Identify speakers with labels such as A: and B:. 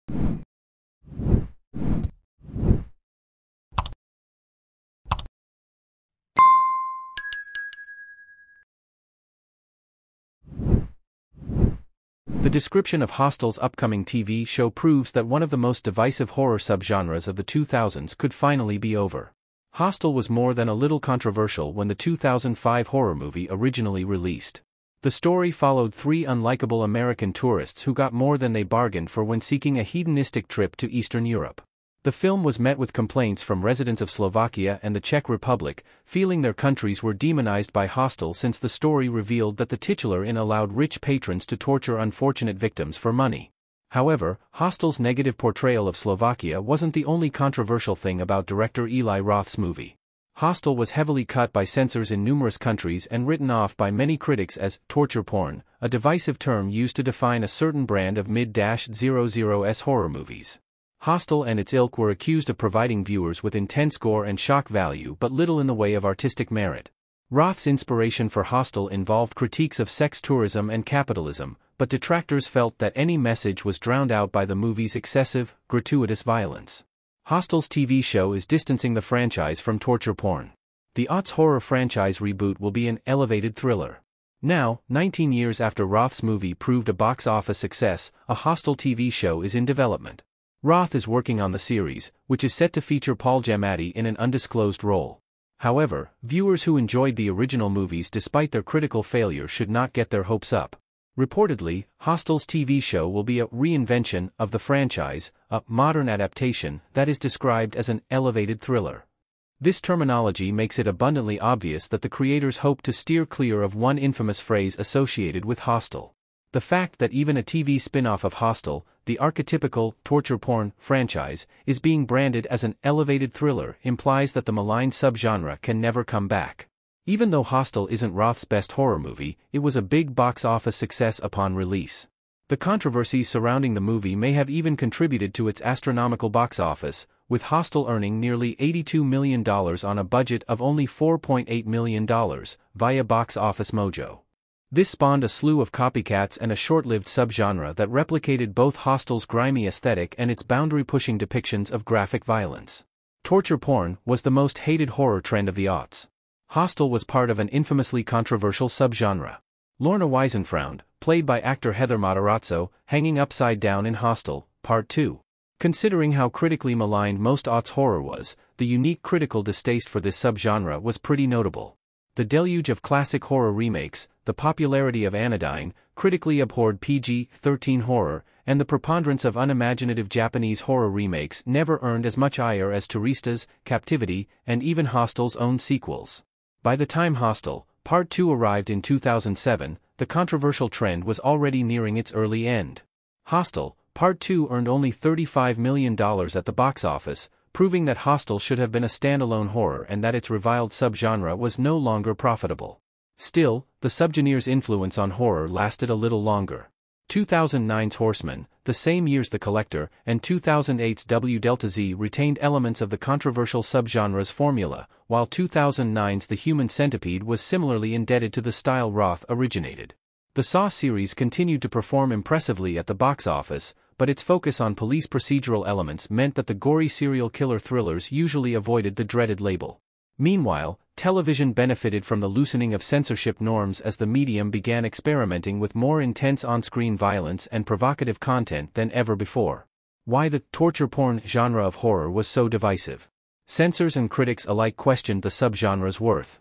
A: The description of Hostel's upcoming TV show proves that one of the most divisive horror subgenres of the 2000s could finally be over. Hostel was more than a little controversial when the 2005 horror movie originally released. The story followed three unlikable American tourists who got more than they bargained for when seeking a hedonistic trip to Eastern Europe. The film was met with complaints from residents of Slovakia and the Czech Republic, feeling their countries were demonized by Hostel since the story revealed that the titular inn allowed rich patrons to torture unfortunate victims for money. However, Hostel's negative portrayal of Slovakia wasn't the only controversial thing about director Eli Roth's movie. Hostel was heavily cut by censors in numerous countries and written off by many critics as torture porn, a divisive term used to define a certain brand of mid-00s horror movies. Hostel and its ilk were accused of providing viewers with intense gore and shock value but little in the way of artistic merit. Roth's inspiration for Hostel involved critiques of sex tourism and capitalism, but detractors felt that any message was drowned out by the movie's excessive, gratuitous violence. Hostel's TV show is distancing the franchise from torture porn. The aughts horror franchise reboot will be an elevated thriller. Now, 19 years after Roth's movie proved a box office success, a Hostel TV show is in development. Roth is working on the series, which is set to feature Paul Giamatti in an undisclosed role. However, viewers who enjoyed the original movies despite their critical failure should not get their hopes up. Reportedly, Hostel's TV show will be a reinvention of the franchise, a modern adaptation that is described as an elevated thriller. This terminology makes it abundantly obvious that the creators hope to steer clear of one infamous phrase associated with Hostel. The fact that even a TV spin-off of Hostel, the archetypical torture porn franchise, is being branded as an elevated thriller implies that the maligned subgenre can never come back. Even though Hostel isn't Roth's best horror movie, it was a big box office success upon release. The controversies surrounding the movie may have even contributed to its astronomical box office, with Hostel earning nearly $82 million on a budget of only $4.8 million, via Box Office Mojo. This spawned a slew of copycats and a short-lived subgenre that replicated both Hostel's grimy aesthetic and its boundary-pushing depictions of graphic violence. Torture porn was the most hated horror trend of the aughts. Hostel was part of an infamously controversial subgenre. Lorna Weisenfround, played by actor Heather Matarazzo, hanging upside down in Hostel, Part 2. Considering how critically maligned most aughts horror was, the unique critical distaste for this subgenre was pretty notable. The deluge of classic horror remakes, the popularity of Anodyne, critically abhorred PG-13 horror, and the preponderance of unimaginative Japanese horror remakes never earned as much ire as Turista's, Captivity, and even Hostel's own sequels. By the time Hostel, Part 2 arrived in 2007, the controversial trend was already nearing its early end. Hostel, Part 2 earned only $35 million at the box office, proving that Hostel should have been a standalone horror and that its reviled subgenre was no longer profitable. Still, the subgenre's influence on horror lasted a little longer. 2009's Horseman, the same year's The Collector, and 2008's W Delta Z retained elements of the controversial subgenre's formula, while 2009's The Human Centipede was similarly indebted to the style Roth originated. The Saw series continued to perform impressively at the box office, but its focus on police procedural elements meant that the gory serial killer thrillers usually avoided the dreaded label. Meanwhile, television benefited from the loosening of censorship norms as the medium began experimenting with more intense on-screen violence and provocative content than ever before. Why the torture porn genre of horror was so divisive? Censors and critics alike questioned the subgenre's worth.